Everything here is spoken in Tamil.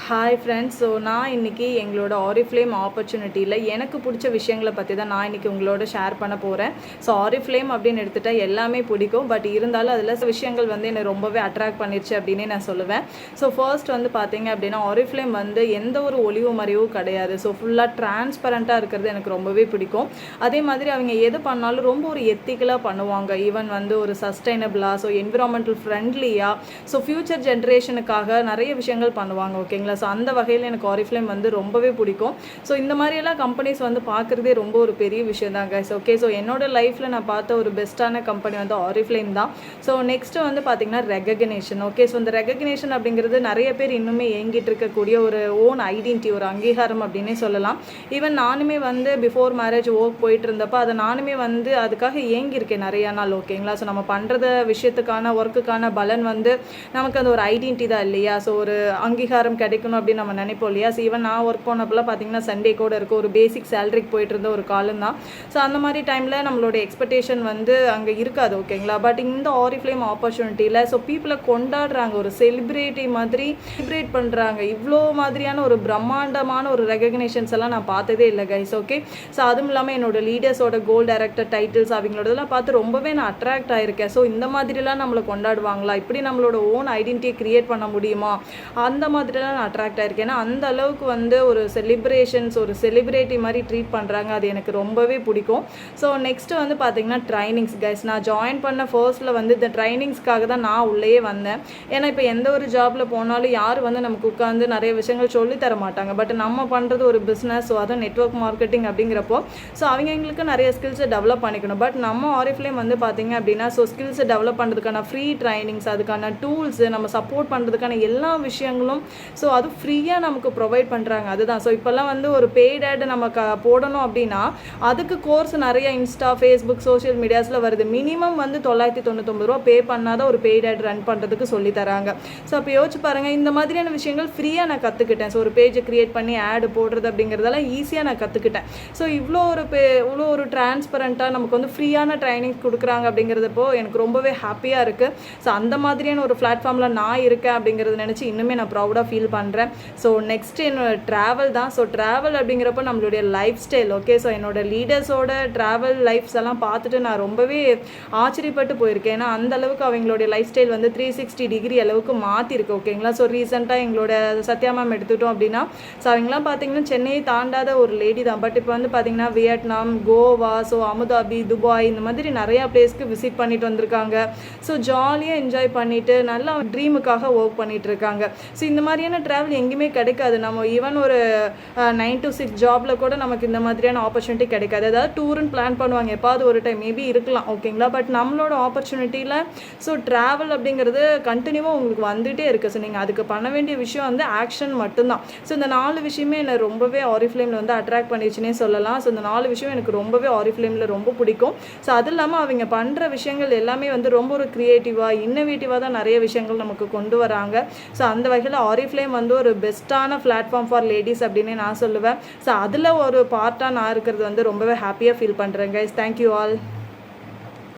Hi friends. ஸோ நான் இன்றைக்கி எங்களோட ஆரிஃப்ளேம் ஆப்பர்ச்சுனிட்டியில் எனக்கு பிடிச்ச விஷயங்களை பற்றி தான் நான் இன்றைக்கி உங்களோட ஷேர் பண்ண போகிறேன். ஸோ ஆரிஃப்ளேம் அப்படின்னு எடுத்துகிட்டால் எல்லாமே பிடிக்கும். பட் இருந்தாலும் அதில் சில விஷயங்கள் என்னை ரொம்பவே அட்ராக்ட் பண்ணிடுச்சு அப்படின்னே நான் சொல்லுவேன். ஸோ ஃபர்ஸ்ட் பார்த்தீங்க அப்படின்னா ஆரிஃப்ளேம் எந்த ஒரு ஒளிவு மறைவும் கிடையாது. ஸோ ஃபுல்லாக டிரான்ஸ்பரண்ட்டாக இருக்கிறது எனக்கு ரொம்பவே பிடிக்கும். அதே மாதிரி அவங்க எது பண்ணாலும் ரொம்ப ஒரு எத்திக்கலாக பண்ணுவாங்க. ஈவன் ஒரு சஸ்டைனபிளாக, ஸோ என்விரான்மெண்டல் ஃப்ரெண்ட்லியாக, ஸோ ஃப்யூச்சர் ஜென்ரேஷனுக்காக நிறைய விஷயங்கள் பண்ணுவாங்க. ஓகேங்களா? ஸோ அந்த வகையில் எனக்கு ஆரிஃப்ளேம் ரொம்பவே பிடிக்கும். ஸோ இந்த மாதிரியெல்லாம் கம்பெனிஸ் பார்க்குறதே ரொம்ப ஒரு பெரிய விஷயம் தான் கைஸ். ஓகே, ஸோ என்னோட லைஃப்பில் நான் பார்த்த ஒரு பெஸ்ட்டான கம்பெனி ஆரிஃப்ளேம் தான். ஸோ நெக்ஸ்ட்டு பார்த்தீங்கன்னா ரெகக்னேஷன். ஓகே, ஸோ இந்த ரெகக்னேஷன் அப்படிங்கிறது நிறைய பேர் இன்னுமே ஏங்கிட்டு இருக்கக்கூடிய ஒரு ஓன் ஐடென்டிட்டி, ஒரு அங்கீகாரம் அப்படின்னே சொல்லலாம். ஈவன் நானுமே பிஃபோர் மேரேஜ் ஒர்க் போயிட்டு இருந்தப்போ அதை நானுமே அதுக்காக ஏங்கியிருக்கேன் நிறையா நாள். ஓகேங்களா? ஸோ நம்ம பண்ணுறத விஷயத்துக்கான ஒர்க்குக்கான பலன் நமக்கு அந்த ஒரு ஐடென்டிட்டி தான் இல்லையா? ஸோ ஒரு அங்கீகாரம் கிடைக்கணும் அப்படின்னு நம்ம நினைப்போம் இல்லையா? ஸோ ஈவன் நான் ஒர்க் போனப்பெல்லாம் பார்த்தீங்கன்னா சண்டே கூட இருக்கும், ஒரு பேசிக் சேலரிக்கு போயிட்டு இருந்த ஒரு காலம் தான். ஸோ அந்த மாதிரி டைமில் நம்மளோட எக்ஸ்பெக்டேஷன் அங்கே இருக்காது. ஓகேங்களா? பட் இந்த ஆரிஃப்ளேம் ஆப்பர்ச்சுனிட்டியில் ஸோ பீப்புளை கொண்டாடுறாங்க, ஒரு செலிப்ரிட்டி மாதிரி செலிப்ரேட் பண்ணுறாங்க. இவ்வளோ மாதிரியான ஒரு பிரம்மாண்டமான ஒரு ரெகக்னேஷன்ஸ் எல்லாம் நான் பார்த்ததே இல்லை கைஸ். ஓகே, ஸோ அதுவும் இல்லாமல் என்னோட லீடர்ஸோட கோல் டைரக்டர் டைட்டில்ஸ் அவங்களோடதெல்லாம் பார்த்து ரொம்பவே நான் அட்ராக்ட் ஆகிருக்கேன். ஸோ இந்த மாதிரிலாம் நம்மளை கொண்டாடுவாங்களா, இப்படி நம்மளோட ஓன் ஐடென்டிட்டியை க்ரியேட் பண்ண முடியுமா, அந்த மாதிரிலாம் நான் அட்ராக்ட் ஆகிருக்கேன். ஏன்னா அந்த அளவுக்கு ஒரு செலிப்ரேஷன்ஸ், ஒரு செலிப்ரிட்டி மாதிரி ட்ரீட் பண்ணுறாங்க. அது எனக்கு ரொம்பவே பிடிக்கும். ஸோ நெக்ஸ்ட்டு பார்த்தீங்கன்னா ட்ரைனிங்ஸ் கைஸ். நான் ஜாயின் பண்ண ஃபர்ஸ்ட்டில் இந்த ட்ரைனிங்ஸ்க்காக தான் நான் உள்ளே வந்தேன். ஏன்னா இப்போ எந்த ஒரு ஜாபில் போனாலும் யார் நமக்கு உட்காந்து நிறைய விஷயங்கள் சொல்லி தர மாட்டாங்க. பட் நம்ம பண்ணுறது ஒரு பிஸ்னஸ், ஸோ அதுவும் நெட்வொர்க் மார்க்கெட்டிங் அப்படிங்கிறப்போ ஸோ அவங்களுக்கு நிறைய ஸ்கில்ஸை டெவலப் பண்ணிக்கணும். பட் நம்ம ஆரிஃப்ளேம் பார்த்தீங்க அப்படின்னா ஸோ ஸ்கில்ஸை டெவலப் பண்ணுறதுக்கான ஃப்ரீ ட்ரைனிங்ஸ், அதுக்கான டூல்ஸு, நம்ம சப்போர்ட் பண்ணுறதுக்கான எல்லா விஷயங்களும் ஸோ அது ஃப்ரீயாக நமக்கு ப்ரொவைட் பண்ணுறாங்க. அதுதான். ஸோ இப்போல்லாம் ஒரு பெய்ட் ஆட் நம்ம போடணும் அப்படின்னா அதுக்கு கோர்ஸ் நிறைய இன்ஸ்டா, ஃபேஸ்புக், சோஷியல் மீடியாஸில் வருது. மினிமம் 999 ரூபா பே பண்ணாதான் ஒரு பெய்ட் ஆட் ரன் பண்ணுறதுக்கு சொல்லி தராங்க. ஸோ அப்போ யோசிச்சு பாருங்கள், இந்த மாதிரியான விஷயங்கள் ஃப்ரீயாக நான் கற்றுக்கிட்டேன். ஸோ ஒரு பேஜை க்ரியேட் பண்ணி ஆடு போடுறது அப்படிங்கிறதெல்லாம் ஈஸியாக நான் கற்றுக்கிட்டேன். ஸோ இவ்வளோ ஒரு டிரான்ஸ்பரண்ட்டாக நமக்கு ஃப்ரீயான ட்ரைனிங் கொடுக்குறாங்க அப்படிங்கிறதப்போ எனக்கு ரொம்பவே ஹாப்பியாக இருக்குது. ஸோ அந்த மாதிரியான ஒரு பிளாட்ஃபார்மில் நான் இருக்கேன் அப்படிங்கிறத நினச்சி இன்னுமே நான் ப்ரௌடாக ஃபீல் பண்ணுறேன். ஸோ நெக்ஸ்ட் என்னோட ட்ராவல் தான். ஸோ ட்ராவல் அப்படிங்கிறப்ப நம்மளுடைய லைஃப் ஸ்டைல். ஓகே, ஸோ என்னோட லீடர்ஸோட ட்ராவல் லைஃப்ஸ் எல்லாம் பார்த்துட்டு நான் ரொம்பவே ஆச்சரியப்பட்டு போயிருக்கேன். ஏன்னா அந்த அளவுக்கு அவங்களுடைய லைஃப் ஸ்டைல் 360 டிகிரி அளவுக்கு மாற்றிருக்கு. ஓகேங்களா? ஸோ ரீசெண்டாக எங்களோட சத்யா மேம் எடுத்துட்டோம் அப்படின்னா ஸோ அவங்களாம் பார்த்தீங்கன்னா சென்னையை தாண்டாத ஒரு லேடி தான். பட் இப்போ பார்த்தீங்கன்னா Vietnam, Goa, so Abu Dhabi, Dubai, இந்த மாதிரி நிறையா பிளேஸ்க்கு விசிட் பண்ணிட்டு வந்திருக்காங்க. ஸோ ஜாலியாக என்ஜாய் பண்ணிவிட்டு நல்லா ட்ரீமுக்காக ஒர்க் பண்ணிகிட்டு இருக்காங்க. ஸோ இந்த மாதிரியான ட்ராவல் எங்கேயுமே கிடைக்காது. நம்ம ஈவன் ஒரு 9 to 6 ஜாபில் கூட நமக்கு இந்த மாதிரியான ஆப்பர்ச்சுனிட்டி கிடைக்காது. அதாவது டூருன்னு பிளான் பண்ணுவாங்க, எப்பாவது ஒரு டைம் மேபி இருக்கலாம். ஓகேங்களா? பட் நம்மளோட ஆப்பர்ச்சுனிட்டியில் ஸோ ட்ராவல் அப்படிங்கிறது கண்டினியூவாக உங்களுக்கு வந்துகிட்டே இருக்குது. ஸோ நீங்கள் அதுக்கு பண்ண வேண்டிய விஷயம் ஆக்ஷன் மட்டும்தான். ஸோ இந்த 4 விஷயமே என்னை ரொம்பவே ஆரிஃப்ளேமில் அட்ராக்ட் பண்ணிடுச்சுன்னே சொல்லலாம். ஸோ இந்த 4 விஷயம் எனக்கு ரொம்பவே ஆரிஃப்ளேமில் ரொம்ப பிடிக்கும். ஸோ அது இல்லாமல் அவங்க பண்ணுற விஷயங்கள் எல்லாமே ரொம்ப ஒரு க்ரியேட்டிவாக, இன்னோவேட்டிவாக தான் நிறைய விஷயங்கள் நமக்கு கொண்டு வராங்க. ஸோ அந்த வகையில் ஆரிஃப்ளேம் ஒரு பெஸ்ட்டான பிளாட்ஃபார்ம் ஃபார் லேடிஸ் அப்படின்னு நான் சொல்லுவேன். ஸோ அதில் ஒரு பார்ட்டாக நான் இருக்கிறது ரொம்பவே ஹாப்பியாக ஃபீல் பண்ணுறேன் கைஸ். Thank you all.